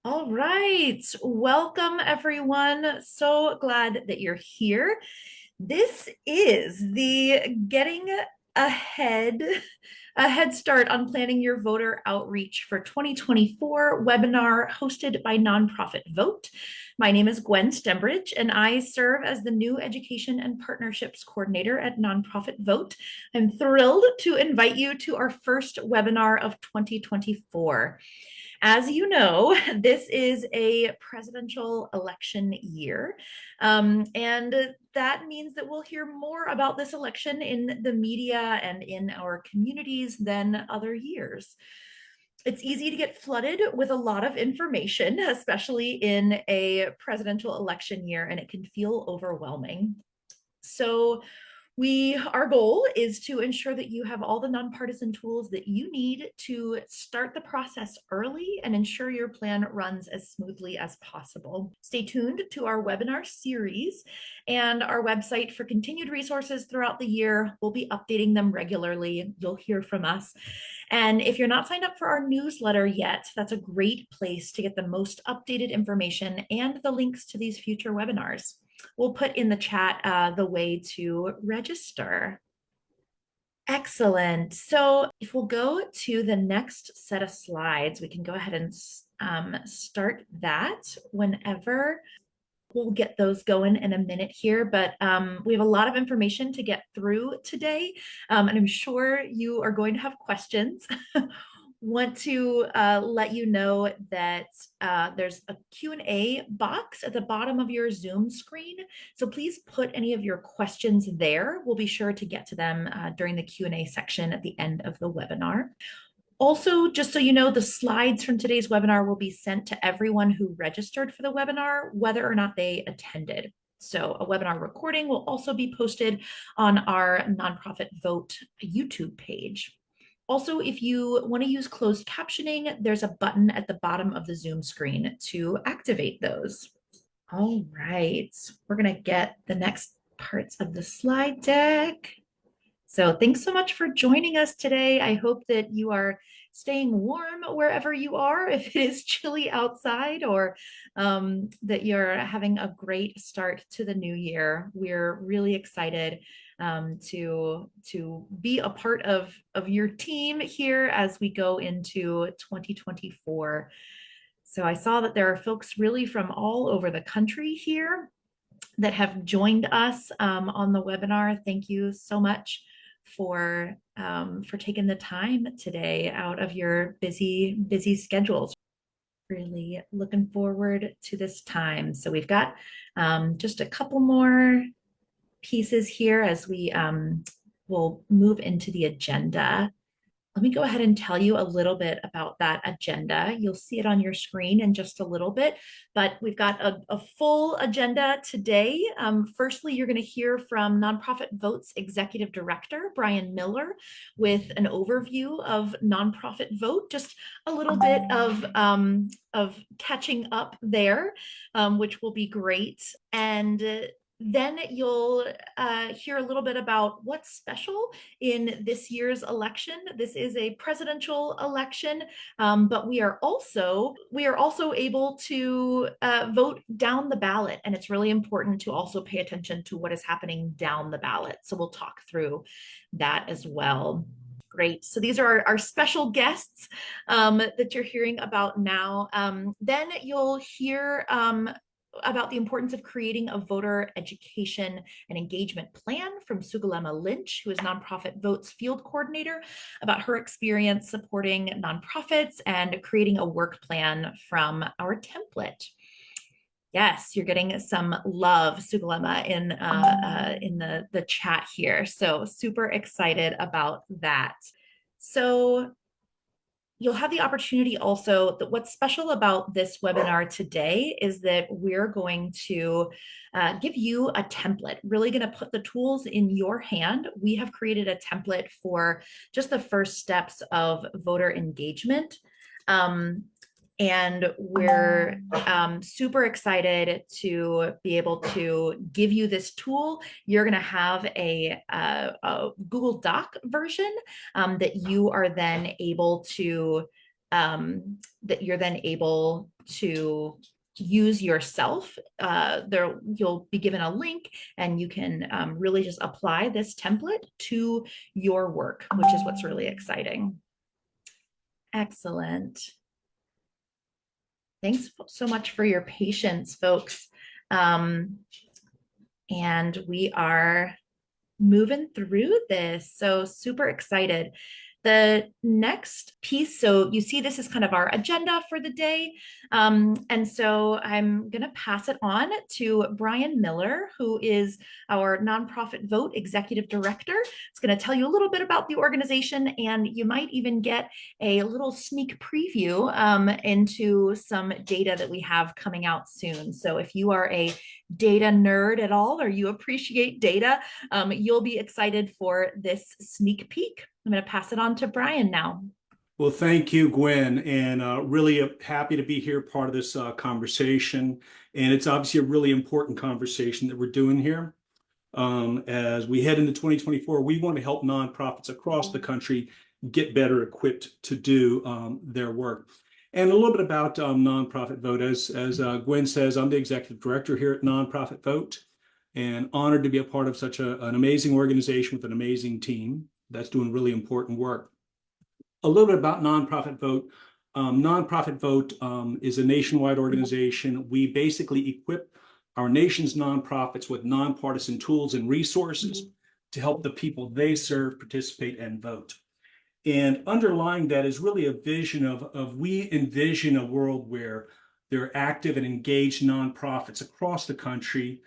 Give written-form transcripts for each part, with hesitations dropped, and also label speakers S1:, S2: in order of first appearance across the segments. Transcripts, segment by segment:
S1: All right. Welcome, everyone. So glad that you're here. This is the Getting Ahead, a Head Start on Planning Your Voter Outreach for 2024 webinar hosted by Nonprofit Vote. My name is Gwen Stembridge, and I serve as the new Education and Partnerships Coordinator at Nonprofit Vote. I'm thrilled to invite you to our first webinar of 2024. As you know, this is a presidential election year. And that means that we'll hear more about this election in the media and in our communities than other years. It's easy to get flooded with a lot of information, especially in a presidential election year, and it can feel overwhelming. So our goal is to ensure that you have all the nonpartisan tools that you need to start the process early and ensure your plan runs as smoothly as possible. Stay tuned to our webinar series and our website for continued resources throughout the year. We'll be updating them regularly. You'll hear from us. And if you're not signed up for our newsletter yet, that's a great place to get the most updated information and the links to these future webinars. We'll put in the chat the way to register. Excellent. So if we'll go to the next set of slides, we can go ahead and start that whenever. We'll get those going in a minute here, but we have a lot of information to get through today, and I'm sure you are going to have questions. Want to let you know that there's a Q&A box at the bottom of your Zoom screen. So please put any of your questions there. We'll be sure to get to them during the Q&A section at the end of the webinar. Also, just so you know, the slides from today's webinar will be sent to everyone who registered for the webinar, whether or not they attended. So a webinar recording will also be posted on our Nonprofit Vote YouTube page. Also, if you want to use closed captioning, there's a button at the bottom of the Zoom screen to activate those. All right, we're going to get the next parts of the slide deck. So thanks so much for joining us today. I hope that you are staying warm wherever you are, if it is chilly outside, or that you're having a great start to the new year. We're really excited to be a part of your team here as we go into 2024. So I saw that there are folks really from all over the country here that have joined us on the webinar. Thank you so much for taking the time today out of your busy schedules. Really looking forward to this time. So we've got just a couple more pieces here as we will move into the agenda. Let me go ahead and tell you a little bit about that agenda. You'll see it on your screen in just a little bit, but we've got a full agenda today. Firstly, you're going to hear from Nonprofit Vote's Executive Director, Brian Miller, with an overview of Nonprofit Vote, just a little bit of catching up there, which will be great. And then you'll hear a little bit about what's special in this year's election. This is a presidential election, but we are also able to vote down the ballot, and it's really important to also pay attention to what is happening down the ballot. So we'll talk through that as well. Great. So these are our special guests that you're hearing about now. Then you'll hear about the importance of creating a voter education and engagement plan from Sugalema Lynch, who is Nonprofit Vote's field coordinator, about her experience supporting nonprofits and creating a work plan from our template. Yes, you're getting some love, Sugalema, in the chat here. So super excited about that. So you'll have the opportunity also that what's special about this webinar today is that we're going to give you a template, really going to put the tools in your hand. We have created a template for just the first steps of voter engagement. And we're super excited to be able to give you this tool. You're going to have a Google Doc version that you are then able to that you're then able to use yourself. There, you'll be given a link and you can really just apply this template to your work, which is what's really exciting. Excellent. Thanks so much for your patience, folks. And we are moving through this. So super excited. The next piece, so you see this is kind of our agenda for the day. And so I'm going to pass it on to Brian Miller, who is our Nonprofit Vote Executive Director. It's going to tell you a little bit about the organization, and you might even get a little sneak preview into some data that we have coming out soon. So if you are a data nerd at all, or you appreciate data, you'll be excited for this sneak peek. I'm going to pass it on to Brian now.
S2: Well, thank you, Gwen, and really happy to be here, part of this conversation. And it's obviously a really important conversation that we're doing here. As we head into 2024, we want to help nonprofits across the country get better equipped to do their work. And a little bit about Nonprofit Vote. As Gwen says, I'm the executive director here at Nonprofit Vote, and honored to be a part of such an amazing organization with an amazing team that's doing really important work. A little bit about Nonprofit Vote. Nonprofit Vote is a nationwide organization. We basically equip our nation's nonprofits with nonpartisan tools and resources to help the people they serve participate and vote. And underlying that is really a vision of we envision a world where there are active and engaged nonprofits across the country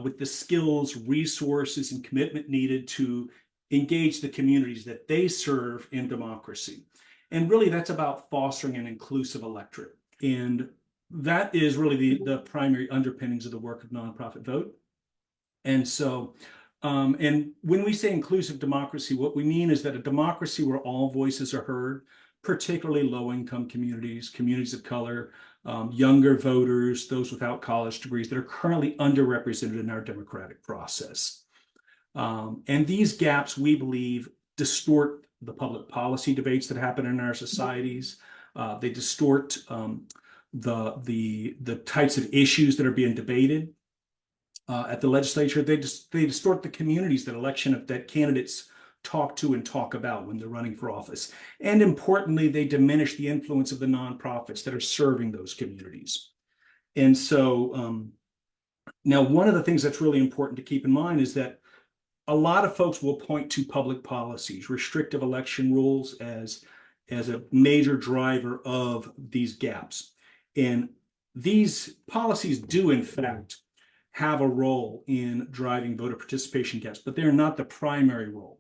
S2: with the skills, resources, and commitment needed to engage the communities that they serve in democracy. And really that's about fostering an inclusive electorate. And that is really the primary underpinnings of the work of Nonprofit Vote. And so, and when we say inclusive democracy, what we mean is that a democracy where all voices are heard, particularly low-income communities, communities of color, younger voters, those without college degrees that are currently underrepresented in our democratic process. And these gaps, we believe, distort the public policy debates that happen in our societies. They distort the types of issues that are being debated at the legislature. They distort the communities that candidates talk to and talk about when they're running for office. And importantly, they diminish the influence of the nonprofits that are serving those communities. And so now one of the things that's really important to keep in mind is that a lot of folks will point to public policies, restrictive election rules as a major driver of these gaps. And these policies do, in fact, have a role in driving voter participation gaps, but they're not the primary role.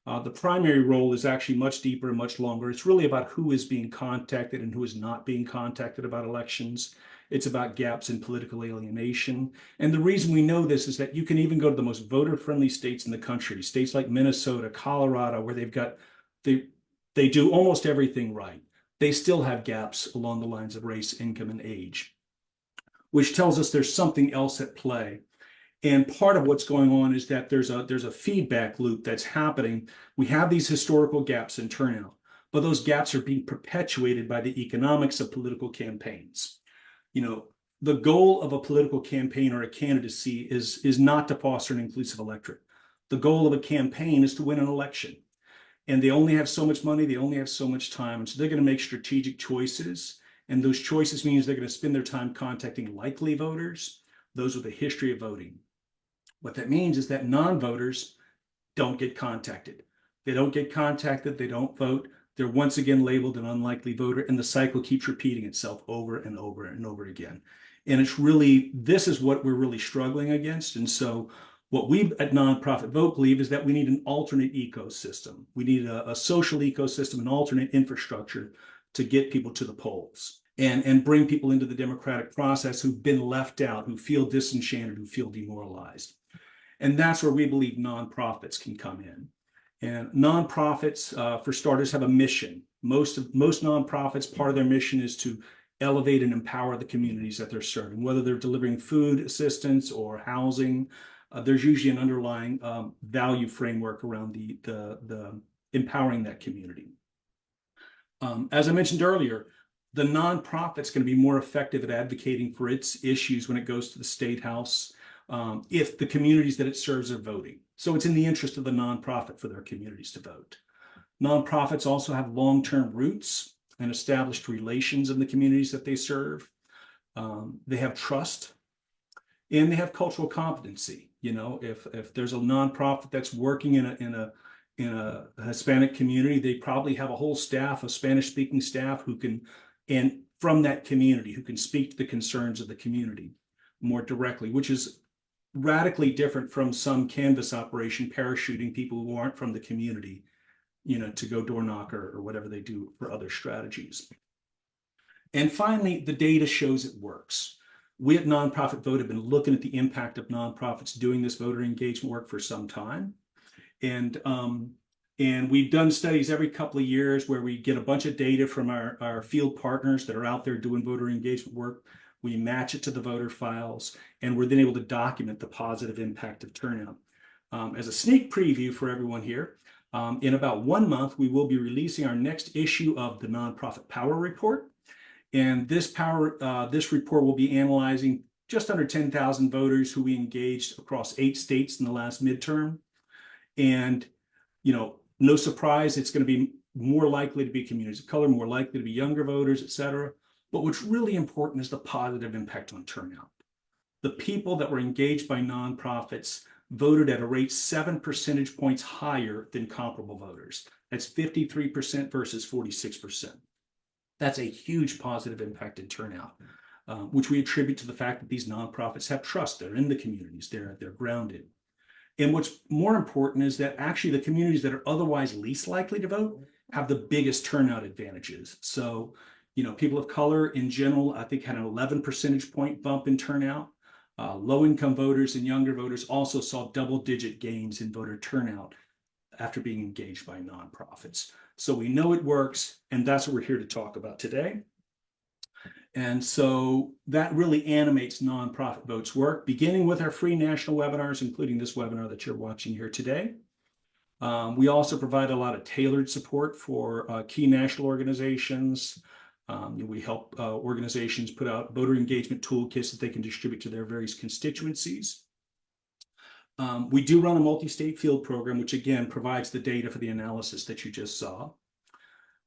S2: The primary role is actually much deeper and much longer. It's really about who is being contacted and who is not being contacted about elections. It's about gaps in political alienation. And the reason we know this is that you can even go to the most voter-friendly states in the country, states like Minnesota, Colorado, where they do almost everything right. They still have gaps along the lines of race, income, and age, which tells us there's something else at play. And part of what's going on is that there's a feedback loop that's happening. We have these historical gaps in turnout, but those gaps are being perpetuated by the economics of political campaigns. You know, the goal of a political campaign or a candidacy is not to foster an inclusive electorate. The goal of a campaign is to win an election. And they only have so much money, they only have so much time. And so they're going to make strategic choices. And those choices means they're going to spend their time contacting likely voters, those with a history of voting. What that means is that non-voters don't get contacted. They don't get contacted, they don't vote. They're once again labeled an unlikely voter, and the cycle keeps repeating itself over and over and over again. And it's really, this is what we're really struggling against. And so what we at Nonprofit Vote believe is that we need an alternate ecosystem. We need a social ecosystem, an alternate infrastructure to get people to the polls and bring people into the democratic process who've been left out, who feel disenchanted, who feel demoralized. And that's where we believe nonprofits can come in. And nonprofits, for starters, have a mission. Most nonprofits, part of their mission is to elevate and empower the communities that they're serving, whether they're delivering food assistance or housing. There's usually an underlying value framework around the empowering that community. As I mentioned earlier, the nonprofit's going to be more effective at advocating for its issues when it goes to the state house, if the communities that it serves are voting. So it's in the interest of the nonprofit for their communities to vote. Nonprofits also have long-term roots and established relations in the communities that they serve. They have trust and they have cultural competency. You know, if there's a nonprofit that's working in a Hispanic community, they probably have a whole staff of Spanish-speaking staff who can, and from that community, who can speak to the concerns of the community more directly, which is radically different from some canvas operation parachuting people who aren't from the community, you know, to go door knocker or whatever they do for other strategies. And finally, the data shows it works. We at Nonprofit Vote have been looking at the impact of nonprofits doing this voter engagement work for some time. And we've done studies every couple of years where we get a bunch of data from our field partners that are out there doing voter engagement work. We match it to the voter files, and we're then able to document the positive impact of turnout. As a sneak preview for everyone here, in about 1 month, we will be releasing our next issue of the Nonprofit Power Report. And this report will be analyzing just under 10,000 voters who we engaged across 8 states in the last midterm. And, you know, no surprise, it's going to be more likely to be communities of color, more likely to be younger voters, et cetera. But what's really important is the positive impact on turnout. The people that were engaged by nonprofits voted at a rate 7 percentage points higher than comparable voters. That's 53% versus 46%. That's a huge positive impact in turnout, which we attribute to the fact that these nonprofits have trust. They're in the communities, they're grounded. And what's more important is that actually the communities that are otherwise least likely to vote have the biggest turnout advantages. So, you know, people of color in general, I think had an 11 percentage point bump in turnout. Low-income voters and younger voters also saw double-digit gains in voter turnout after being engaged by nonprofits. So we know it works, and that's what we're here to talk about today. And so that really animates Nonprofit Vote's work, beginning with our free national webinars, including this webinar that you're watching here today. We also provide a lot of tailored support for key national organizations. We help organizations put out voter engagement toolkits that they can distribute to their various constituencies. We do run a multi-state field program, which again provides the data for the analysis that you just saw.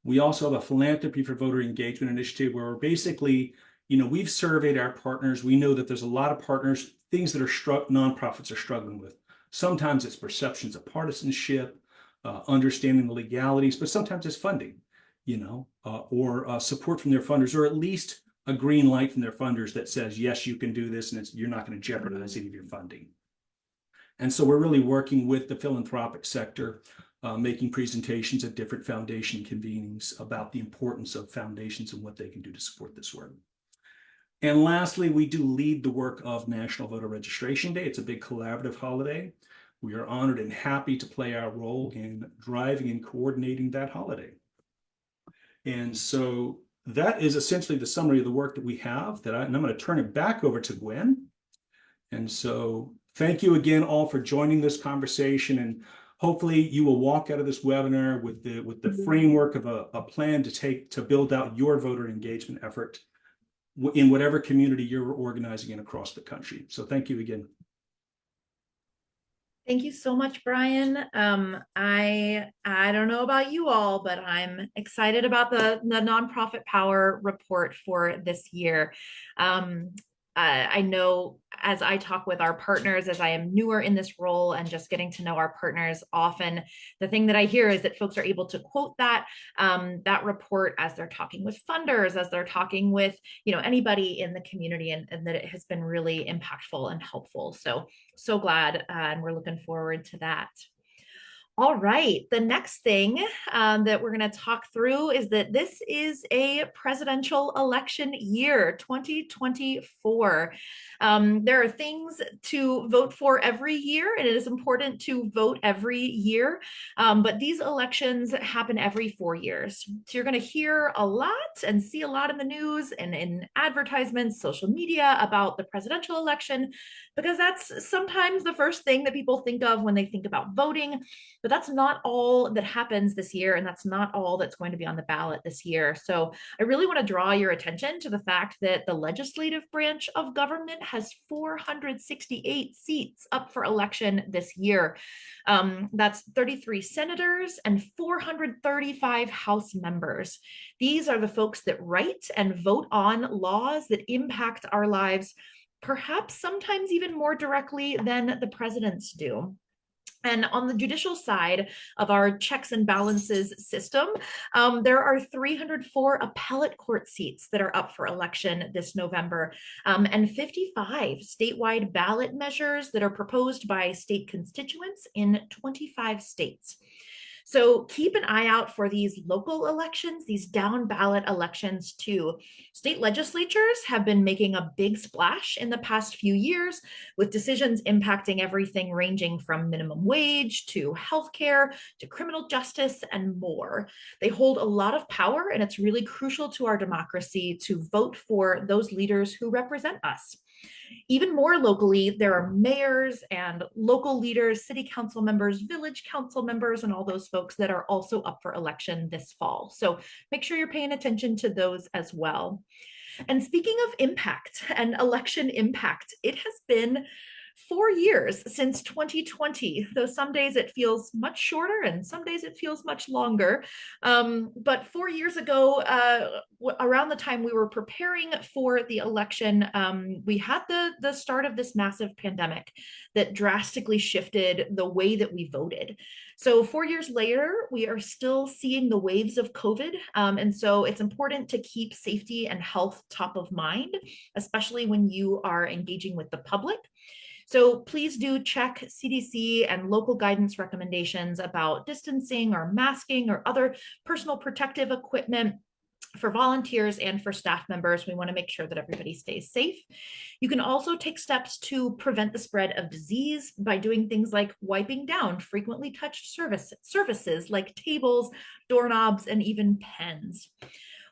S2: We also have a philanthropy for voter engagement initiative where we're basically, you know, we've surveyed our partners. We know that there's a lot of partners, things that nonprofits are struggling with. Sometimes it's perceptions of partisanship, understanding the legalities, but sometimes it's funding, you know, or support from their funders, or at least a green light from their funders that says, yes, you can do this, and you're not going to jeopardize any of your funding. And so we're really working with the philanthropic sector, making presentations at different foundation convenings about the importance of foundations and what they can do to support this work. And lastly, we do lead the work of National Voter Registration Day. It's a big collaborative holiday. We are honored and happy to play our role in driving and coordinating that holiday. And so that is essentially the summary of the work that we have. And I'm going to turn it back over to Gwen. And so thank you again all for joining this conversation, and hopefully you will walk out of this webinar with the framework of a plan to build out your voter engagement effort in whatever community you're organizing in across the country. So thank you again.
S1: Thank you so much, Brian. I don't know about you all, but I'm excited about the Nonprofit Power Report for this year. I know as I talk with our partners, as I am newer in this role and just getting to know our partners, often the thing that I hear is that folks are able to quote that report as they're talking with funders, as they're talking with, you know, anybody in the community, and that it has been really impactful and helpful. So glad, and we're looking forward to that. All right, the next thing that we're going to talk through is that this is a presidential election year, 2024. There are things to vote for every year, and it is important to vote every year, but these elections happen every 4 years. So you're going to hear a lot and see a lot in the news and in advertisements, social media about the presidential election, because that's sometimes the first thing that people think of when they think about voting. But that's not all that happens this year, and that's not all that's going to be on the ballot this year. So I really want to draw your attention to the fact that the legislative branch of government has 468 seats up for election this year. That's 33 senators and 435 House members. These are the folks that write and vote on laws that impact our lives, perhaps sometimes even more directly than the presidents do. And on the judicial side of our checks and balances system, there are 304 appellate court seats that are up for election this November, and 55 statewide ballot measures that are proposed by state constituents in 25 states. So keep an eye out for these local elections, these down ballot elections too. State legislatures have been making a big splash in the past few years with decisions impacting everything ranging from minimum wage to healthcare to criminal justice and more. They hold a lot of power, and it's really crucial to our democracy to vote for those leaders who represent us. Even more locally, there are mayors and local leaders, city council members, village council members, and all those folks that are also up for election this fall. So make sure you're paying attention to those as well. And speaking of impact and election impact, it has been 4 years since 2020, though some days it feels much shorter and some days it feels much longer. But 4 years ago, around the time we were preparing for the election, we had the start of this massive pandemic that drastically shifted the way that we voted. So 4 years later, we are still seeing the waves of COVID. And so it's important to keep safety and health top of mind, especially when you are engaging with the public. So please do check CDC and local guidance recommendations about distancing or masking or other personal protective equipment for volunteers and for staff members. We want to make sure that everybody stays safe. You can also take steps to prevent the spread of disease by doing things like wiping down frequently touched surfaces like tables, doorknobs, and even pens.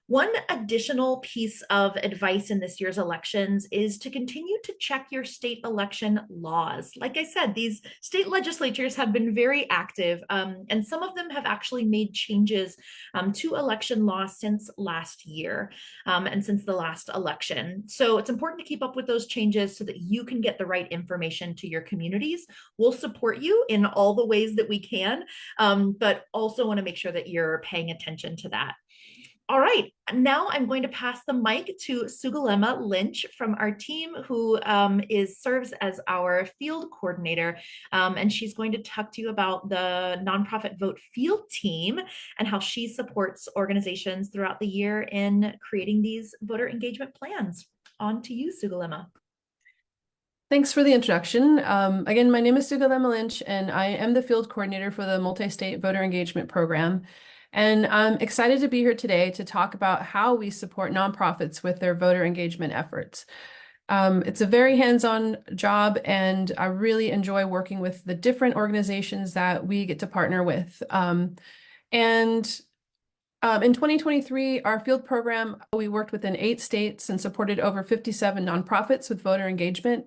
S1: One additional piece of advice in this year's elections is to continue to check your state election laws. Like I said, these state legislatures have been very active, and some of them have actually made changes to election law since last year and since the last election. So it's important to keep up with those changes so that you can get the right information to your communities. We'll support you in all the ways that we can, but also want to make sure that you're paying attention to that. All right, now I'm going to pass the mic to Sugalema Lynch from our team, who serves as our field coordinator, and she's going to talk to you about the nonprofit vote field team and how she supports organizations throughout the year in creating these voter engagement plans. On to you, Sugalema.
S3: Thanks for the introduction. Again, my name is Sugalema Lynch, and I am the field coordinator for the Multi-State Voter Engagement Program. And I'm excited to be here today to talk about how we support nonprofits with their voter engagement efforts. It's a very hands-on job, and I really enjoy working with the different organizations that we get to partner with. In 2023, our field program, we worked within 8 states and supported over 57 nonprofits with voter engagement.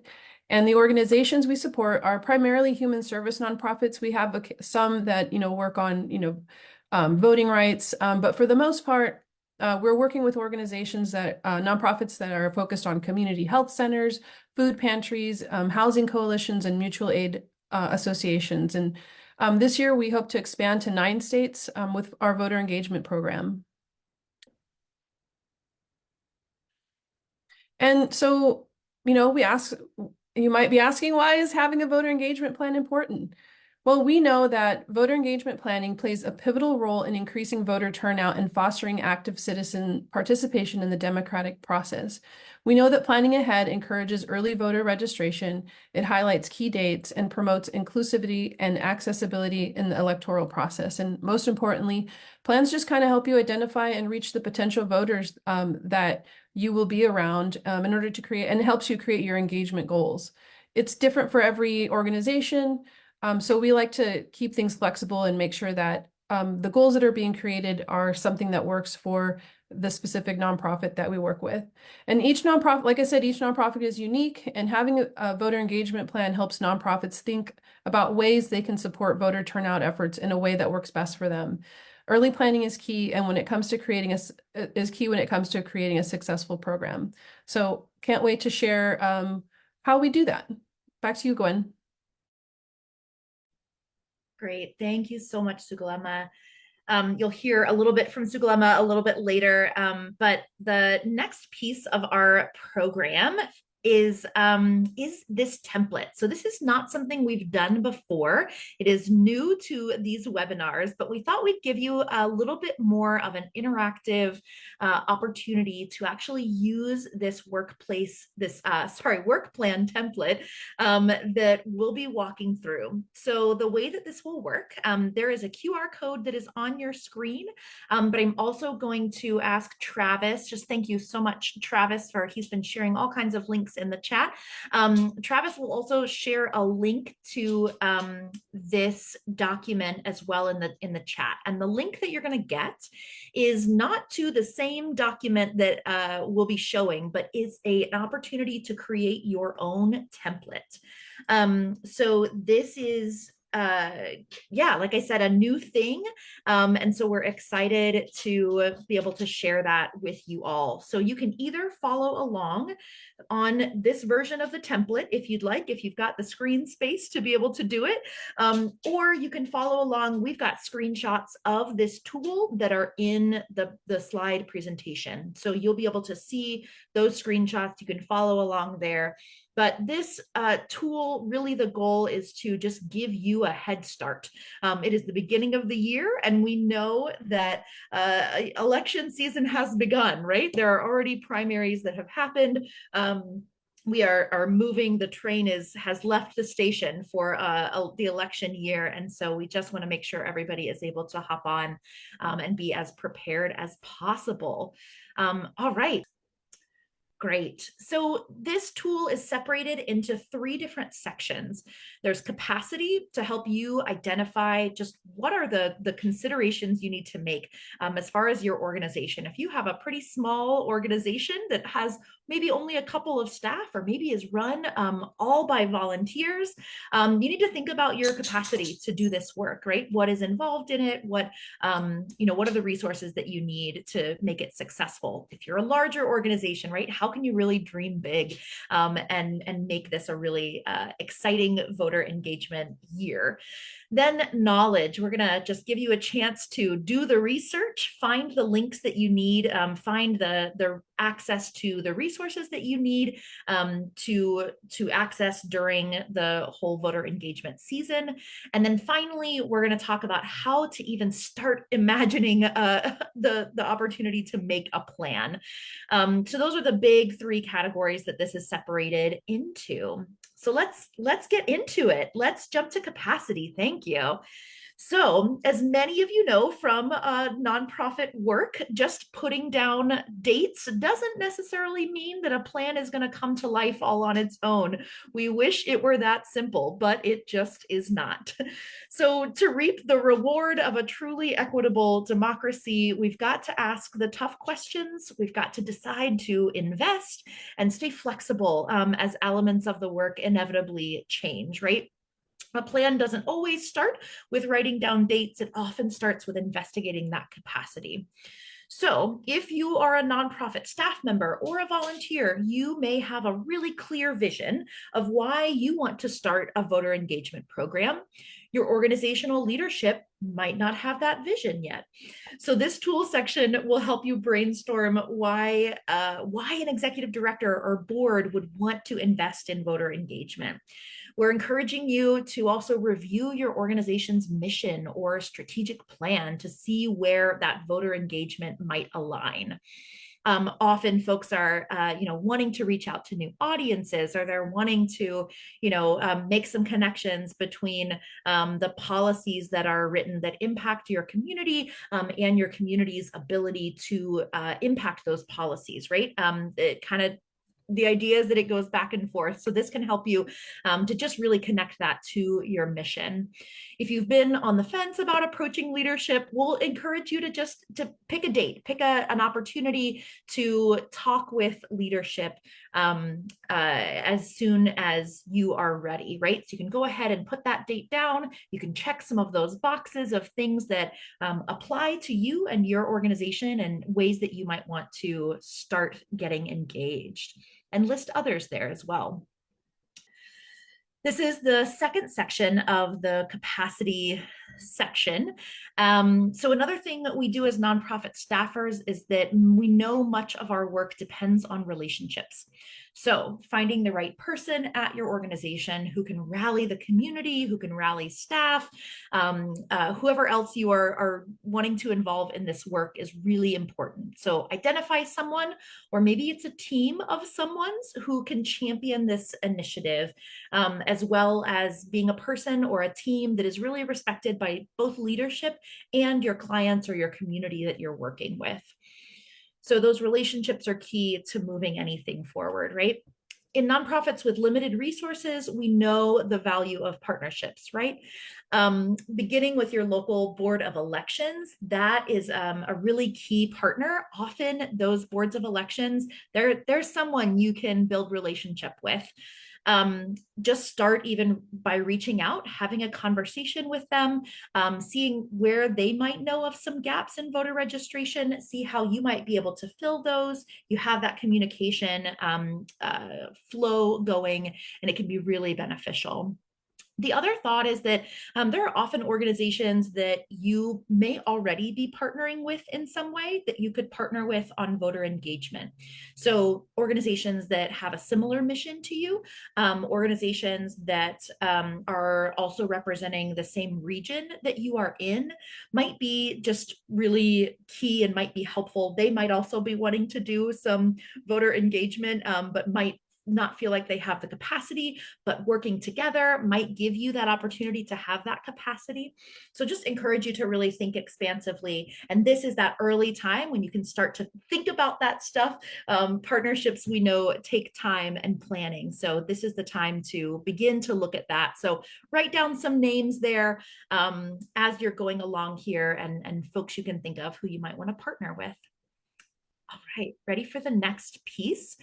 S3: And the organizations we support are primarily human service nonprofits. We have some that work on voting rights, but for the most part, we're working with organizations that nonprofits that are focused on community health centers, food pantries, housing coalitions, and mutual aid associations. And this year, we hope to expand to 9 states with our voter engagement program. And so, you might be asking, why is having a voter engagement plan important? Well, we know that voter engagement planning plays a pivotal role in increasing voter turnout and fostering active citizen participation in the democratic process. We know that planning ahead encourages early voter registration, it highlights key dates, and promotes inclusivity and accessibility in the electoral process. And most importantly, plans just kind of help you identify and reach the potential voters that you will be around in order to create, and it helps you create your engagement goals. It's different for every organization. So we like to keep things flexible and make sure that the goals that are being created are something that works for the specific nonprofit that we work with. And each nonprofit, like I said, each nonprofit is unique, and having a voter engagement plan helps nonprofits think about ways they can support voter turnout efforts in a way that works best for them. Early planning is key, and when it comes to creating a successful program. So can't wait to share how we do that. Back to you, Gwen.
S1: Great. Thank you so much, Sugalama. You'll hear a little bit from Sugalama a little bit later, but the next piece of our program is this template. So this is not something we've done before. It is new to these webinars, but we thought we'd give you a little bit more of an interactive opportunity to actually use this work plan template that we'll be walking through. So the way that this will work, there is a QR code that is on your screen, but I'm also going to ask Travis, just thank you so much, Travis, he's been sharing all kinds of links in the chat. Travis will also share a link to this document as well in the chat. And the link that you're going to get is not to the same document that we'll be showing, but is an opportunity to create your own template. So this is like I said, a new thing. And so we're excited to be able to share that with you all. So you can either follow along on this version of the template if you'd like, if you've got the screen space to be able to do it, or you can follow along. We've got screenshots of this tool that are in the slide presentation. So you'll be able to see those screenshots. You can follow along there. But this tool, really the goal is to just give you a head start. It is the beginning of the year, and we know that election season has begun, right? There are already primaries that have happened. We are moving, the train has left the station for the election year. And so we just want to make sure everybody is able to hop on and be as prepared as possible. All right. Great. So this tool is separated into 3 different sections. There's capacity to help you identify just what are the considerations you need to make as far as your organization. If you have a pretty small organization that has maybe only a couple of staff, or maybe is run all by volunteers, you need to think about your capacity to do this work, right? What is involved in it? What are the resources that you need to make it successful? If you're a larger organization, right? How can you really dream big and make this a really exciting voter engagement year? Then knowledge. We're going to just give you a chance to do the research, find the links that you need, find the access to the resources that you need to access during the whole voter engagement season. And then finally, we're going to talk about how to even start imagining the opportunity to make a plan. So those are the big 3 categories that this is separated into. So let's get into it. Let's jump to capacity. Thank you. So, as many of you know from nonprofit work, just putting down dates doesn't necessarily mean that a plan is going to come to life all on its own. We wish it were that simple, but it just is not. So, to reap the reward of a truly equitable democracy, we've got to ask the tough questions. We've got to decide to invest and stay flexible as elements of the work inevitably change, right? A plan doesn't always start with writing down dates. It often starts with investigating that capacity. So if you are a nonprofit staff member or a volunteer, you may have a really clear vision of why you want to start a voter engagement program. Your organizational leadership might not have that vision yet. So this tool section will help you brainstorm why an executive director or board would want to invest in voter engagement. We're encouraging you to also review your organization's mission or strategic plan to see where that voter engagement might align. Often folks are, wanting to reach out to new audiences, or they're wanting to, make some connections between the policies that are written that impact your community and your community's ability to impact those policies, right? It kind of the idea is that it goes back and forth. So this can help you to just really connect that to your mission. If you've been on the fence about approaching leadership, we'll encourage you to pick a date, pick an opportunity to talk with leadership as soon as you are ready, right? So you can go ahead and put that date down. You can check some of those boxes of things that apply to you and your organization and ways that you might want to start getting engaged, and list others there as well. This is the second section of the capacity section. So another thing that we do as nonprofit staffers is that we know much of our work depends on relationships. So finding the right person at your organization who can rally the community, who can rally staff, whoever else you are wanting to involve in this work is really important. So identify someone, or maybe it's a team of someone's who can champion this initiative, as well as being a person or a team that is really respected by both leadership and your clients or your community that you're working with. So those relationships are key to moving anything forward, right? In nonprofits with limited resources, we know the value of partnerships, right? Beginning with your local board of elections, that is a really key partner. Often those boards of elections, there's someone you can build relationship with. Just start even by reaching out, having a conversation with them, seeing where they might know of some gaps in voter registration, see how you might be able to fill those. You have that communication flow going, and it can be really beneficial. The other thought is that there are often organizations that you may already be partnering with in some way that you could partner with on voter engagement. So organizations that have a similar mission to you, organizations that are also representing the same region that you are in, might be just really key and might be helpful. They might also be wanting to do some voter engagement, but might not feel like they have the capacity, but working together might give you that opportunity to have that capacity. So just encourage you to really think expansively. And this is that early time when you can start to think about that stuff. Partnerships, we know, take time and planning. So this is the time to begin to look at that. So write down some names there as you're going along here, and folks you can think of who you might want to partner with. All right, ready for the next piece?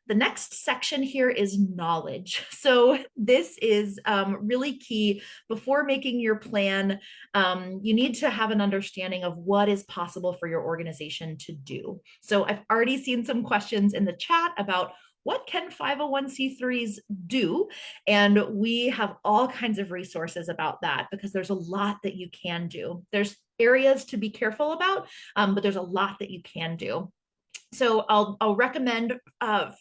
S1: The next section here is knowledge. So this is really key. Before making your plan, you need to have an understanding of what is possible for your organization to do. So I've already seen some questions in the chat about what can 501c3s do? And we have all kinds of resources about that, because there's a lot that you can do. There's areas to be careful about, but there's a lot that you can do. So I'll recommend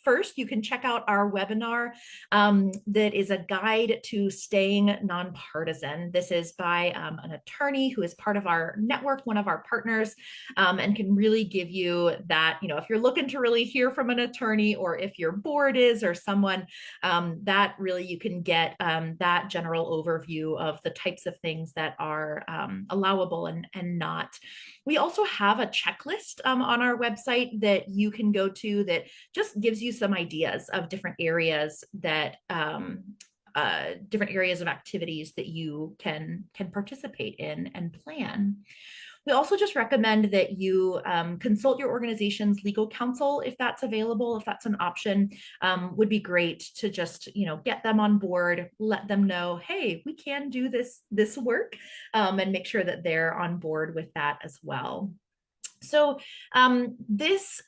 S1: first, you can check out our webinar that is a guide to staying nonpartisan. This is by an attorney who is part of our network, one of our partners, and can really give you that, if you're looking to really hear from an attorney, or if your board is, or someone, that really you can get that general overview of the types of things that are allowable and not. We also have a checklist on our website that you can go to that just gives you some ideas of different areas that different areas of activities that you can participate in and plan. We also just recommend that you consult your organization's legal counsel if that's available, if that's an option. Would be great to just get them on board, let them know, hey, we can do this work, and make sure that they're on board with that as well. So this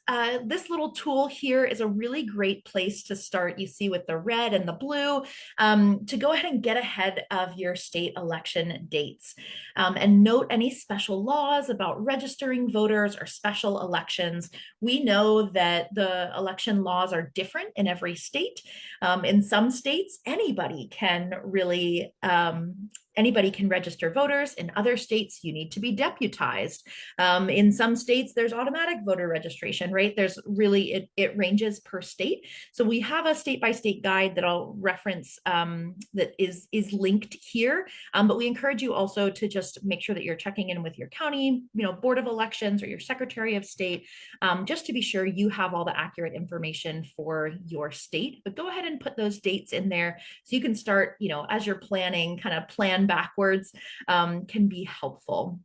S1: little tool here is a really great place to start. You see with the red and the blue, to go ahead and get ahead of your state election dates, and note any special laws about registering voters or special elections. We know that the election laws are different in every state. In some states, anybody can really anybody can register voters. In other states, you need to be deputized. In some states, there's automatic voter registration, right? There's really, it ranges per state. So we have a state-by-state guide that I'll reference that is linked here. But we encourage you also to just make sure that you're checking in with your county, Board of Elections or your Secretary of State, just to be sure you have all the accurate information for your state. But go ahead and put those dates in there so you can start, as you're planning, kind of plan backwards, can be helpful.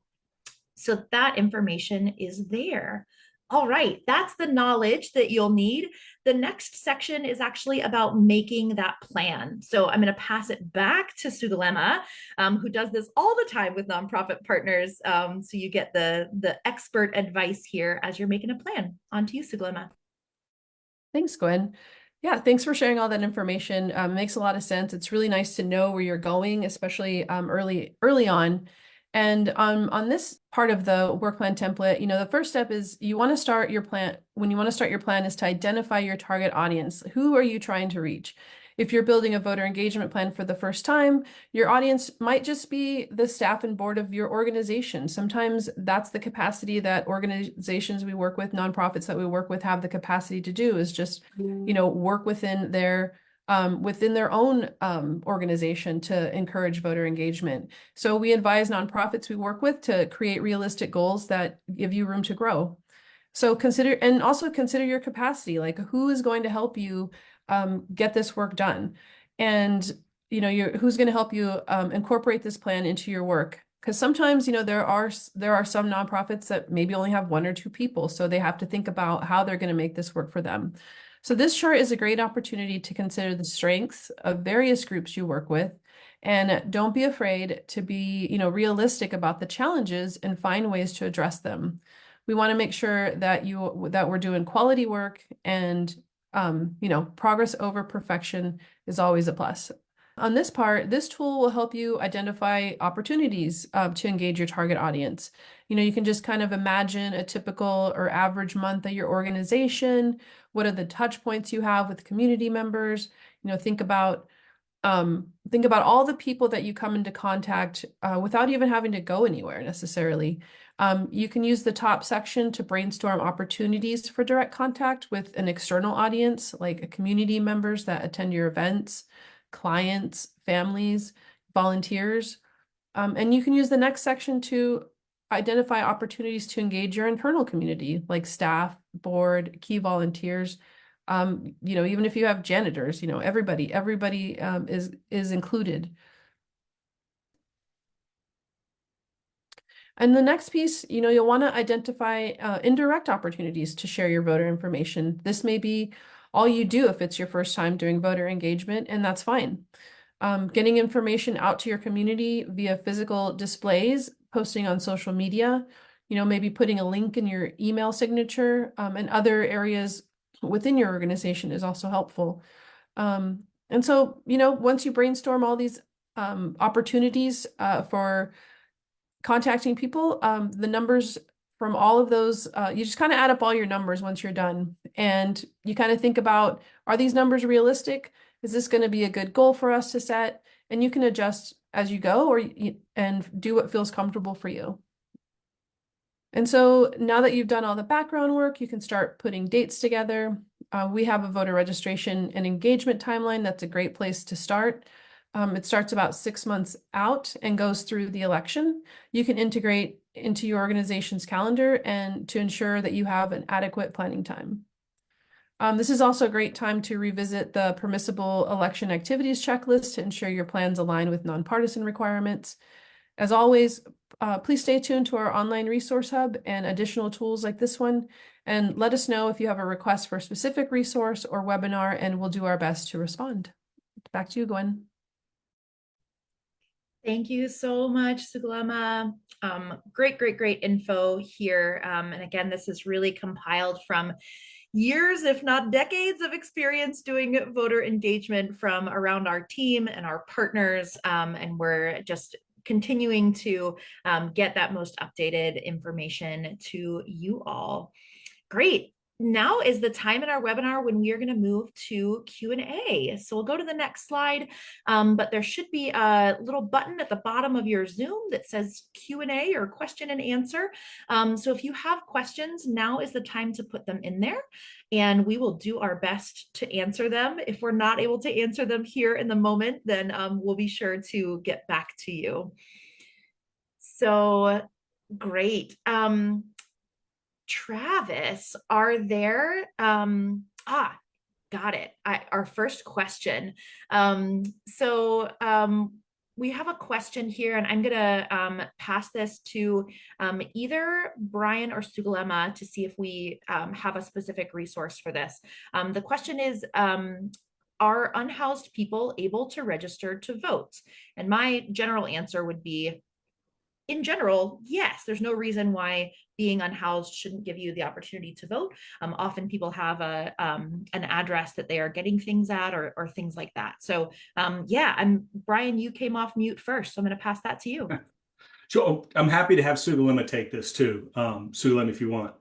S1: So that information is there. All right, that's the knowledge that you'll need. The next section is actually about making that plan. So I'm going to pass it back to Sugalema, who does this all the time with nonprofit partners. So you get the expert advice here as you're making a plan. On to you, Sugalema.
S3: Thanks, Gwen. Yeah, thanks for sharing all that information. Makes a lot of sense. It's really nice to know where you're going, especially early on. And on this part of the work plan template, the first step is you want to start your plan. When you want to start your plan is to identify your target audience. Who are you trying to reach? If you're building a voter engagement plan for the first time, your audience might just be the staff and board of your organization. Sometimes that's the capacity that organizations we work with, nonprofits that we work with, have the capacity to do, is just, work within their own organization to encourage voter engagement. So we advise nonprofits we work with to create realistic goals that give you room to grow. So consider your capacity, like who is going to help you get this work done, and who's going to help you incorporate this plan into your work. Because sometimes there are some nonprofits that maybe only have 1 or 2 people, so they have to think about how they're going to make this work for them. So this chart is a great opportunity to consider the strengths of various groups you work with, and don't be afraid to be realistic about the challenges and find ways to address them. We want to make sure that we're doing quality work, and progress over perfection is always a plus. On this part, this tool will help you identify opportunities to engage your target audience. You can just kind of imagine a typical or average month at your organization. What are the touch points you have with community members? Think about all the people that you come into contact without even having to go anywhere necessarily. You can use the top section to brainstorm opportunities for direct contact with an external audience, like community members that attend your events, clients, families, volunteers. And you can use the next section to identify opportunities to engage your internal community, like staff, board, key volunteers. Even if you have janitors, everybody is included. And the next piece, you'll want to identify indirect opportunities to share your voter information. This may be all you do if it's your first time doing voter engagement, and that's fine. Getting information out to your community via physical displays, posting on social media, maybe putting a link in your email signature, and other areas within your organization is also helpful. And so, once you brainstorm all these opportunities for contacting people, the numbers from all of those, you just kind of add up all your numbers once you're done. And you kind of think about, are these numbers realistic? Is this going to be a good goal for us to set? And you can adjust as you go, and do what feels comfortable for you. And so now that you've done all the background work, you can start putting dates together. We have a voter registration and engagement timeline. That's a great place to start. It starts about 6 months out and goes through the election. You can integrate into your organization's calendar and to ensure that you have an adequate planning time. This is also a great time to revisit the permissible election activities checklist to ensure your plans align with nonpartisan requirements. As always, please stay tuned to our online resource hub and additional tools like this one, and let us know if you have a request for a specific resource or webinar, and we'll do our best to respond. Back to you, Gwen.
S1: Thank you so much, Sugalema. Great info here. And again, this is really compiled from years, if not decades, of experience doing voter engagement from around our team and our partners. And we're just continuing to get that most updated information to you all. Great. now is the time in our webinar when we are going to move to Q&A. So we'll go to the next slide, but there should be a little button at the bottom of your Zoom that says Q&A or question and answer. So if you have questions, now is the time to put them in there, and we will do our best to answer them. If we're not able to answer them here in the moment, then we'll be sure to get back to you. So great. Travis, are there, got it. Our first question. We have a question here, and I'm gonna pass this to either Brian or Sugalema to see if we have a specific resource for this. The question is, are unhoused people able to register to vote? And my general answer would be, in general, yes, there's no reason why being unhoused shouldn't give you the opportunity to vote. Often people have an address that they are getting things at, or things like that. So yeah, Brian, you came off mute first, so I'm going to pass that to you.
S2: So I'm happy to have Sugalema take this too. Sugalema, if you want.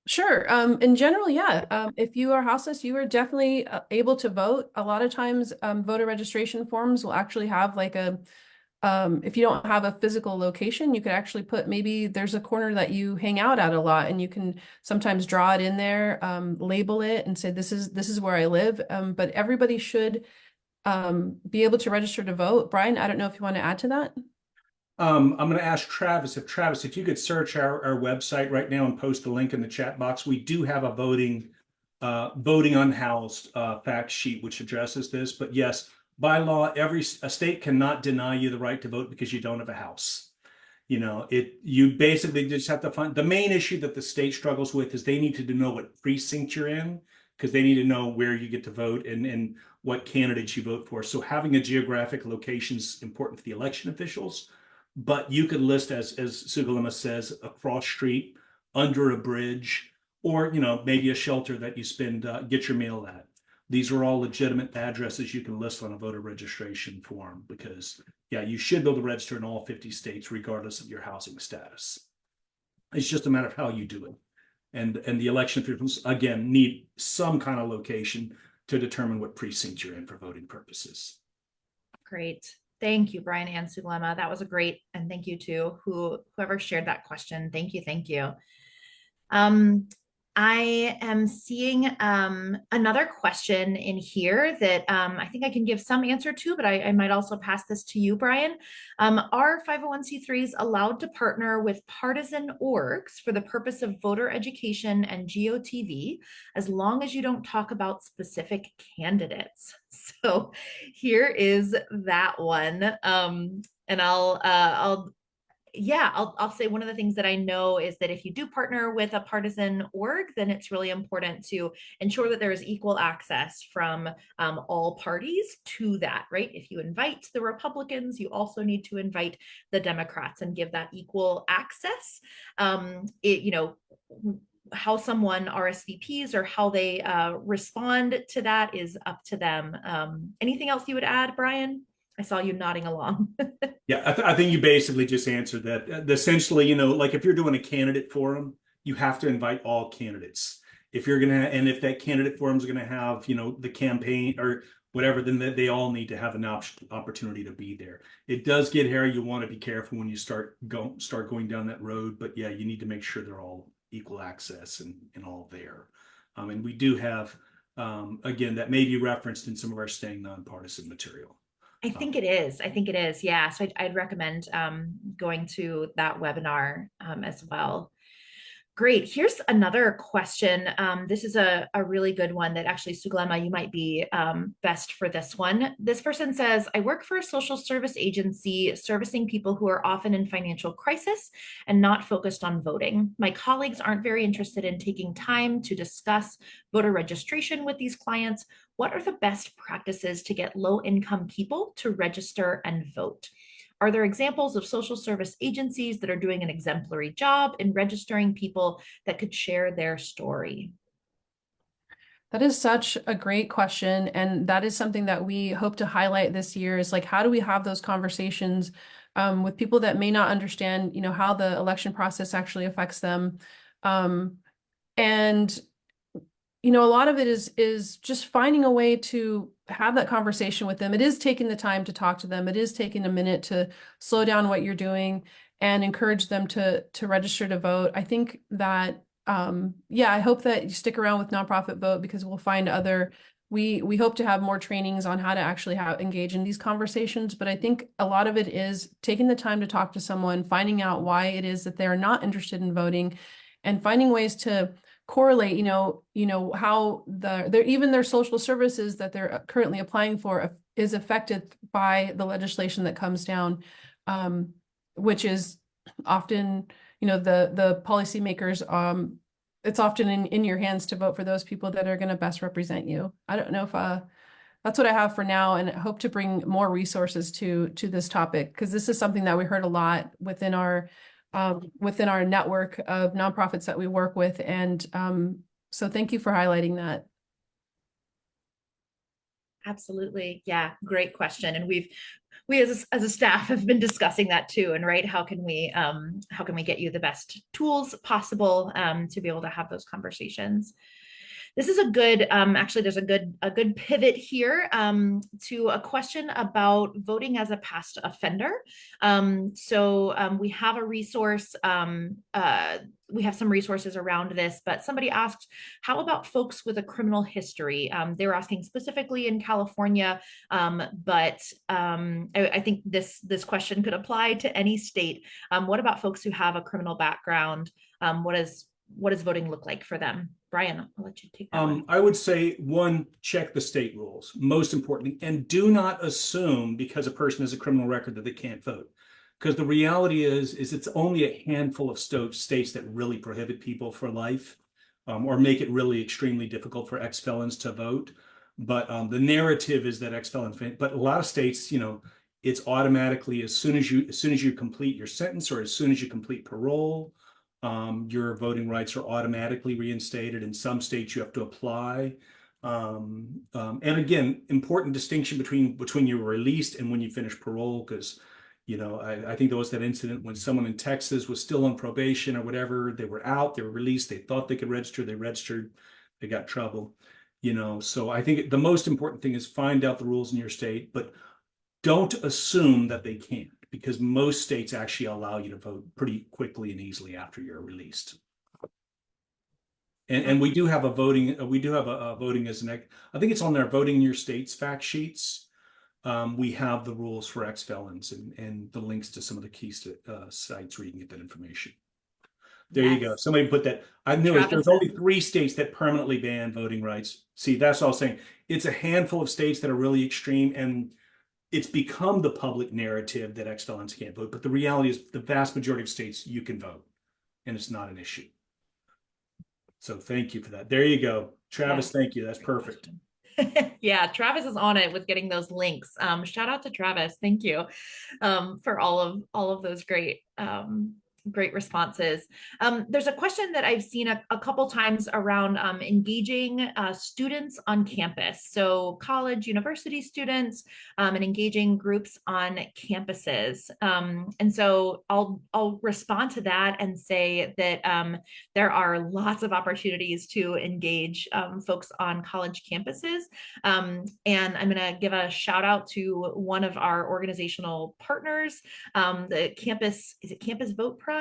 S3: Sure. In general, yeah. If you are houseless, you are definitely able to vote. A lot of times, voter registration forms will actually have like if you don't have a physical location, you could actually put, maybe there's a corner that you hang out at a lot, and you can sometimes draw it in there, label it and say, this is where I live. But everybody should be able to register to vote. Brian, I don't know if you want to add to that.
S2: I'm going to ask Travis, if you could search our website right now and post a link in the chat box. We do have a voting unhoused fact sheet which addresses this. But yes, by law, a state cannot deny you the right to vote because you don't have a house. You basically just have to find the main issue that the state struggles with is they need to know what precinct you're in, because they need to know where you get to vote and what candidates you vote for. So having a geographic location is important to the election officials. But you could list, as Sugalema says, a cross street, under a bridge, or maybe a shelter that you get your mail at. These are all legitimate addresses you can list on a voter registration form, because yeah, you should be able to register in all 50 states regardless of your housing status. It's just a matter of how you do it. And the election officials, again, need some kind of location to determine what precinct you're in for voting purposes.
S1: Great. Thank you, Brian and Sugalema. That was a great, and thank you to whoever shared that question. Thank you, thank you. I am seeing another question in here that I think I can give some answer to, but I might also pass this to you, Brian. Are 501c3s allowed to partner with partisan orgs for the purpose of voter education and GOTV, as long as you don't talk about specific candidates? So here is that one. And I'll say one of the things that I know is that if you do partner with a partisan org, then it's really important to ensure that there is equal access from all parties to that, right? If you invite the Republicans, you also need to invite the Democrats and give that equal access. How someone RSVPs or how they respond to that is up to them. Anything else you would add, Brian? I saw you nodding along.
S2: Yeah, I think you basically just answered that. Essentially, like if you're doing a candidate forum, you have to invite all candidates. If that candidate forum is going to have, the campaign or whatever, then they all need to have an opportunity to be there. It does get hairy. You want to be careful when you start going down that road. But yeah, you need to make sure they're all equal access and all there. And we do have, again, that may be referenced in some of our staying nonpartisan material.
S1: I think it is. Yeah. So I'd recommend going to that webinar as well. Great. Here's another question. This is a really good one that actually, Sugalema, you might be best for this one. This person says, I work for a social service agency servicing people who are often in financial crisis and not focused on voting. My colleagues aren't very interested in taking time to discuss voter registration with these clients. What are the best practices to get low-income people to register and vote? Are there examples of social service agencies that are doing an exemplary job in registering people that could share their story?
S3: That is such a great question. And that is something that we hope to highlight this year, is like, how do we have those conversations with people that may not understand, how the election process actually affects them? And a lot of it is just finding a way to have that conversation with them. It is taking the time to talk to them. It is taking a minute to slow down what you're doing and encourage them to register to vote. I think that yeah, I hope that you stick around with Nonprofit Vote, because we'll find we hope to have more trainings on how to actually engage in these conversations. But I think a lot of it is taking the time to talk to someone, finding out why it is that they're not interested in voting, and finding ways to correlate, how even their social services that they're currently applying for is affected by the legislation that comes down, which is often, the policymakers, it's often in your hands to vote for those people that are going to best represent you. I don't know if that's what I have for now, and I hope to bring more resources to this topic, because this is something that we heard a lot within our network of nonprofits that we work with. And so thank you for highlighting that.
S1: Absolutely. Yeah, great question. And we as a staff have been discussing that too. And right, how can we get you the best tools possible to be able to have those conversations? This is a good, actually, there's a good pivot here to a question about voting as a past offender. We have a resource, we have some resources around this, but somebody asked, how about folks with a criminal history? They were asking specifically in California, but I think this question could apply to any state. What about folks who have a criminal background? What does voting look like for them? Brian, I'll let you take that one.
S2: I would say, one, check the state rules, most importantly, and do not assume because a person has a criminal record that they can't vote. Because the reality is it's only a handful of states that really prohibit people for life, or make it really extremely difficult for ex-felons to vote. But the narrative is that ex-felons, but a lot of states, it's automatically as soon as you complete your sentence, or as soon as you complete parole, your voting rights are automatically reinstated. In some states, you have to apply. And again, important distinction between you were released and when you finish parole, because I think there was that incident when someone in Texas was still on probation or whatever. They were out, they were released, they thought they could register, they registered, they got trouble. So I think the most important thing is find out the rules in your state, but don't assume that they can't, because most states actually allow you to vote pretty quickly and easily after you're released. And we do have a voting, voting as an, I think it's on their voting in your states fact sheets. We have the rules for ex-felons and the links to some of the key sites where you can get that information. There you go. Somebody put that. I knew there's only 3 states that permanently ban voting rights. See, that's what I was saying. It's a handful of states that are really extreme, and it's become the public narrative that ex-felons can't vote. But the reality is the vast majority of states you can vote, and it's not an issue. So thank you for that. There you go. Travis, thank you. That's perfect.
S1: Yeah, Travis is on it with getting those links. Shout out to Travis. Thank you for all of those great responses. There's a question that I've seen a couple times around engaging students on campus. So college, university students, and engaging groups on campuses. And so I'll respond to that and say that there are lots of opportunities to engage folks on college campuses. And I'm going to give a shout out to one of our organizational partners, the Campus Vote Project.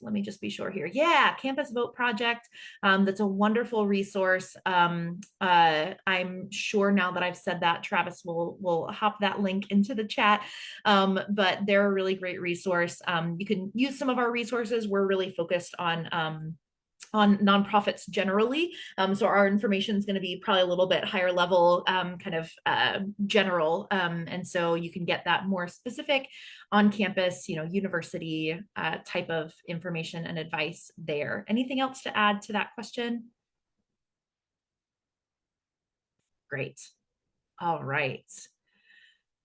S1: Let me just be sure here. Yeah, Campus Vote Project. That's a wonderful resource. I'm sure now that I've said that, Travis will hop that link into the chat. But they're a really great resource. You can use some of our resources. We're really focused on nonprofits generally. So our information is going to be probably a little bit higher level, kind of general. And so you can get that more specific on campus, university type of information and advice there. Anything else to add to that question? Great. All right.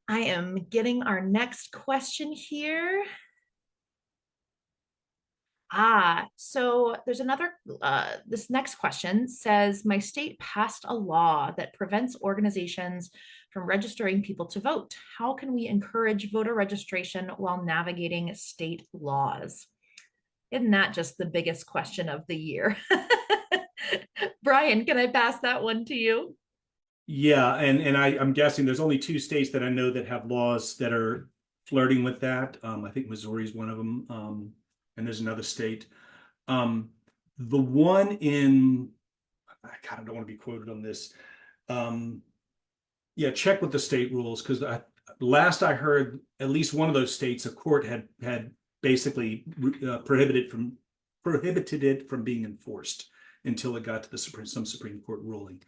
S1: I am getting our next question here. So there's another, this next question says, my state passed a law that prevents organizations from registering people to vote. How can we encourage voter registration while navigating state laws? Isn't that just the biggest question of the year? Brian, can I pass that one to you?
S2: Yeah, and I'm guessing there's only two states that I know that have laws that are flirting with that. I think Missouri is one of them, and there's another state. Um, the one in, I kind of don't want to be quoted on this. Um, yeah, check with the state rules because last I heard, at least one of those states, a court had basically prohibited it from being enforced until it got to some Supreme Court ruling.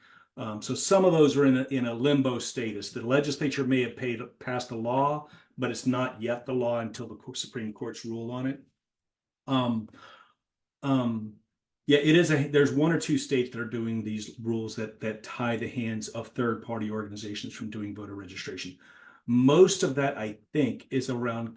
S2: So some of those are in a limbo status. The legislature may have passed a law, but it's not yet the law until the Supreme Court's rule on it. Um, um, yeah, there's one or two states that are doing these rules that tie the hands of third-party organizations from doing voter registration. Most of that, I think, is around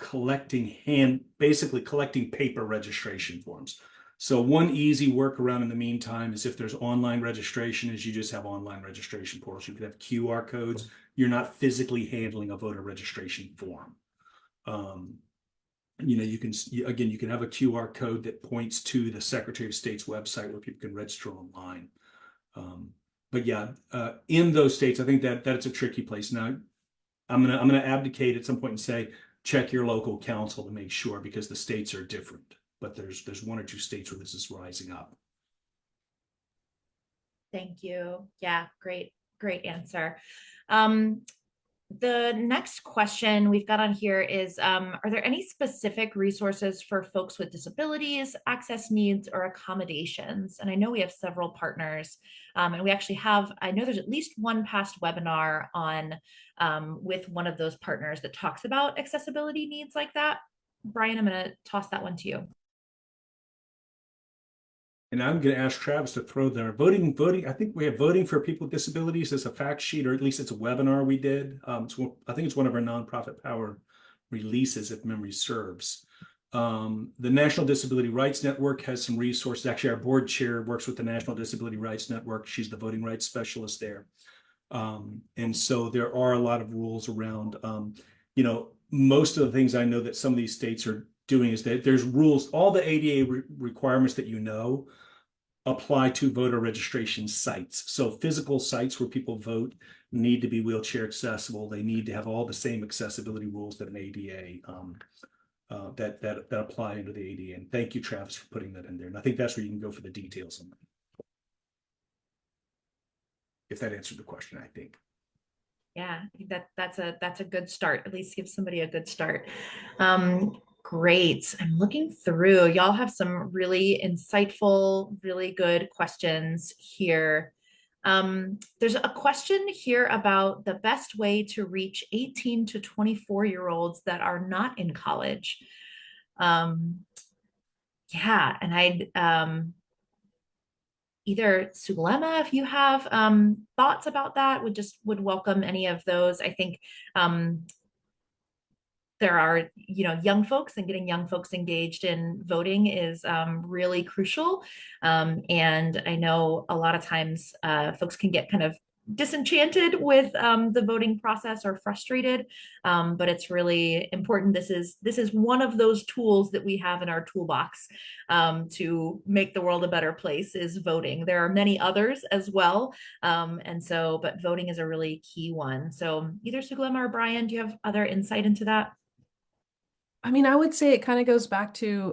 S2: basically collecting paper registration forms. So one easy workaround in the meantime is if there's online registration, is you just have online registration portals. You could have QR codes. You're not physically handling a voter registration form. You can have a QR code that points to the Secretary of State's website where people can register online. But yeah, in those states, I think that's a tricky place. Now, I'm gonna abdicate at some point and say check your local council to make sure because the states are different. But there's one or two states where this is rising up.
S1: Thank you. Yeah, great answer. The next question we've got on here is, are there any specific resources for folks with disabilities, access needs, or accommodations? And I know we have several partners, and we actually have, I know there's at least one past webinar on with one of those partners that talks about accessibility needs like that. Brian, I'm gonna toss that one to you.
S2: And I'm going to ask Travis to throw there voting. I think we have voting for people with disabilities as a fact sheet, or at least it's a webinar we did. I think it's one of our nonprofit power releases, if memory serves. The National Disability Rights Network has some resources. Actually, our board chair works with the National Disability Rights Network. She's the voting rights specialist there. And so there are a lot of rules around, most of the things I know that some of these states are doing is that there's rules, all the ADA requirements that apply to voter registration sites. So physical sites where people vote need to be wheelchair accessible. They need to have all the same accessibility rules that an ADA that apply under the ADA. And thank you, Travis, for putting that in there. And I think that's where you can go for the details on that. If that answered the question, I think.
S1: Yeah, I think that's a good start. At least give somebody a good start. Great. I'm looking through. Y'all have some really insightful, really good questions here. There's a question here about the best way to reach 18 to 24-year-olds that are not in college. Yeah, and I'd either Sulema, if you have thoughts about that, would welcome any of those. I think there are, young folks, and getting young folks engaged in voting is really crucial. And I know a lot of times folks can get kind of disenchanted with the voting process or frustrated, but it's really important. This is one of those tools that we have in our toolbox to make the world a better place, is voting. There are many others as well, but voting is a really key one. So either Suglema or Brian, do you have other insight into that?
S3: I mean, I would say it kind of goes back to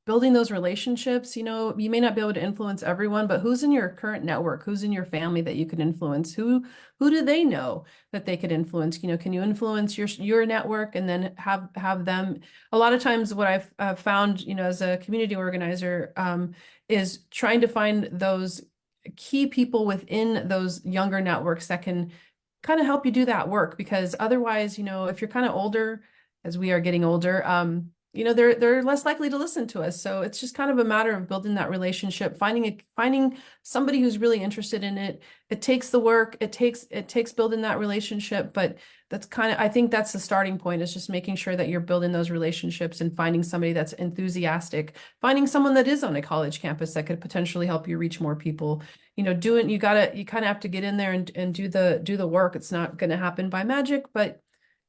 S3: building those relationships. You may not be able to influence everyone, but who's in your current network? Who's in your family that you could influence? Who do they know that they could influence? Can you influence your network and then have them? A lot of times what I've found, as a community organizer, is trying to find those key people within those younger networks that can kind of help you do that work, because otherwise, if you're kind of older, as we are getting older, they're less likely to listen to us. So it's just kind of a matter of building that relationship, finding somebody who's really interested in it. It takes the work, it takes building that relationship, but I think that's the starting point, is just making sure that you're building those relationships and finding somebody that's enthusiastic, finding someone that is on a college campus that could potentially help you reach more people. You kind of have to get in there and do the work. It's not going to happen by magic, but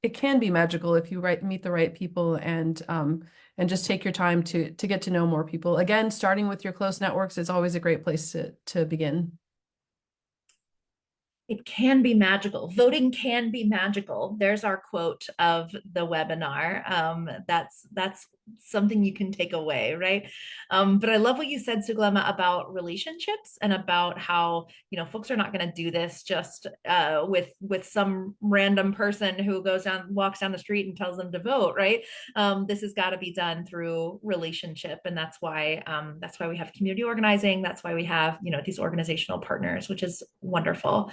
S3: it can be magical if you meet the right people and just take your time to get to know more people. Again, starting with your close networks is always a great place to begin.
S1: It can be magical. Voting can be magical. There's our quote of the webinar. That's something you can take away, right? But I love what you said, Suglema, about relationships and about how, you know, folks are not going to do this just with some random person who walks down the street and tells them to vote, right? This has got to be done through relationship, and that's why we have community organizing. That's why we have, you know, these organizational partners, which is wonderful.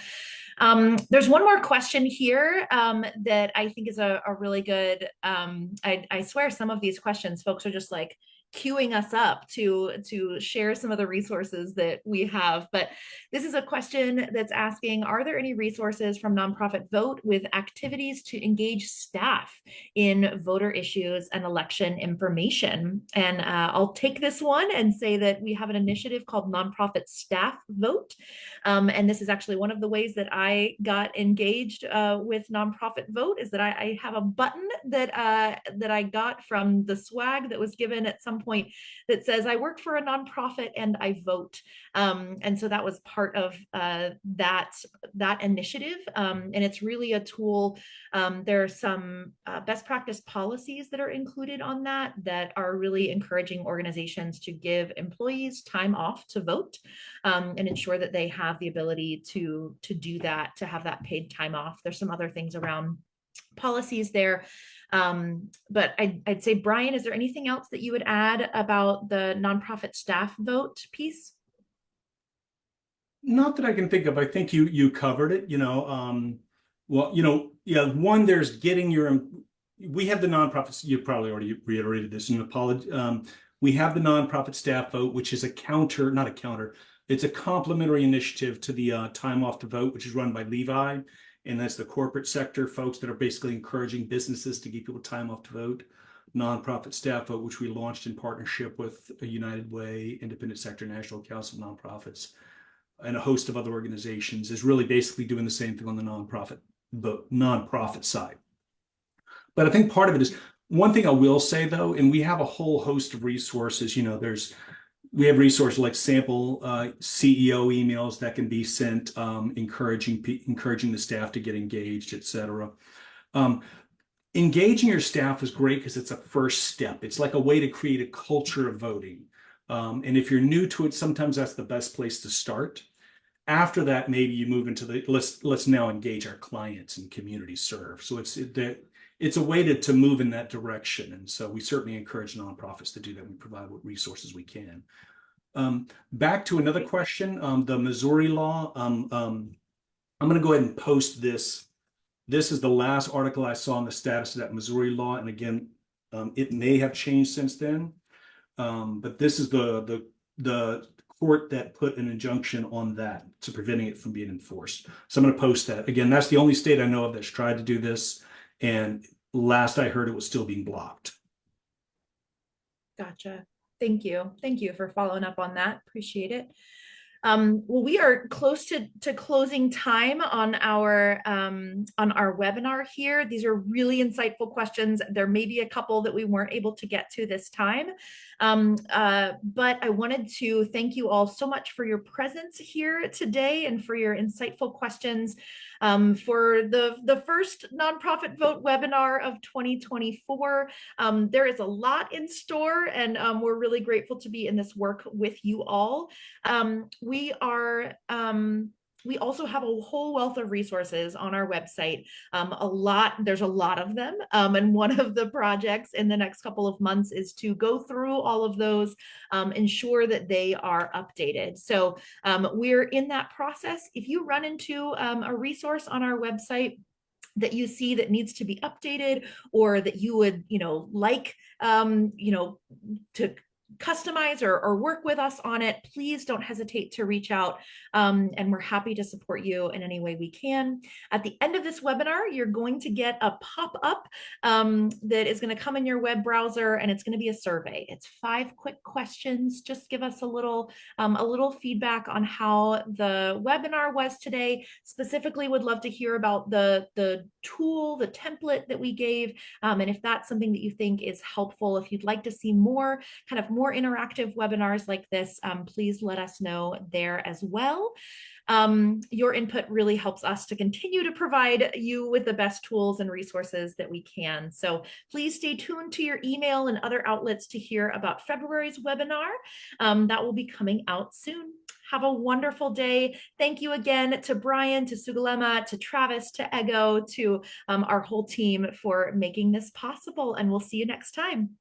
S1: There's one more question here that I think is a really good, I swear some of these questions, folks are just like queuing us up to share some of the resources that we have. But this is a question that's asking, are there any resources from Nonprofit Vote with activities to engage staff in voter issues and election information? And I'll take this one and say that we have an initiative called Nonprofit Staff Vote. And this is actually one of the ways that I got engaged with Nonprofit Vote, is that I have a button that I got from the swag that was given at some point that says, I work for a nonprofit and I vote. And so that was part of that initiative. And it's really a tool. There are some best practice policies that are included on that are really encouraging organizations to give employees time off to vote, and ensure that they have the ability to do that, to have that paid time off. There's some other things around policies there. But I'd say, Brian, is there anything else that you would add about the nonprofit staff vote piece?
S2: Not that I can think of. I think you covered it. Well, yeah. One, there's getting we have the nonprofits. You probably already reiterated this. And apology. We have the nonprofit staff vote, which is not a counter. It's a complementary initiative to the time off to vote, which is run by Levi. And that's the corporate sector folks that are basically encouraging businesses to give people time off to vote. Nonprofit staff vote, which we launched in partnership with United Way, Independent Sector, National Council of Nonprofits, and a host of other organizations, is really basically doing the same thing on the nonprofit side. But I think part of it is, one thing I will say though, and we have a whole host of resources. We have resources like sample CEO emails that can be sent, encouraging the staff to get engaged, et cetera. Engaging your staff is great because it's a first step. It's like a way to create a culture of voting. And if you're new to it, sometimes that's the best place to start. After that, maybe you move into let's now engage our clients and community serve. So it's a way to move in that direction. And so we certainly encourage nonprofits to do that. We provide what resources we can. Back to another question, the Missouri law. I'm going to go ahead and post this. This is the last article I saw on the status of that Missouri law. And again, it may have changed since then. But this is the court that put an injunction on that to preventing it from being enforced. So I'm going to post that. Again, that's the only state I know of that's tried to do this. And last I heard, it was still being blocked.
S1: Gotcha. Thank you. Thank you for following up on that. Appreciate it. Well, we are close to closing time on our webinar here. These are really insightful questions. There may be a couple that we weren't able to get to this time, but I wanted to thank you all so much for your presence here today and for your insightful questions. For the first Nonprofit Vote webinar of 2024. There is a lot in store, and we're really grateful to be in this work with you all. We also have a whole wealth of resources on our website. There's a lot of them. And one of the projects in the next couple of months is to go through all of those, ensure that they are updated. So we're in that process. If you run into a resource on our website that you see that needs to be updated, or that you would, like, to customize or work with us on it, please don't hesitate to reach out. And we're happy to support you in any way we can. At the end of this webinar, you're going to get a pop-up that is going to come in your web browser, and it's going to be a survey. It's 5 quick questions. Just give us a little feedback on how the webinar was today. Specifically, would love to hear about the tool, the template that we gave, and if that's something that you think is helpful. If you'd like to see more interactive webinars like this, please let us know there as well. Your input really helps us to continue to provide you with the best tools and resources that we can. So please stay tuned to your email and other outlets to hear about February's webinar. That will be coming out soon. Have a wonderful day. Thank you again to Brian, to Sugalema, to Travis, to Ego, to our whole team for making this possible. And we'll see you next time.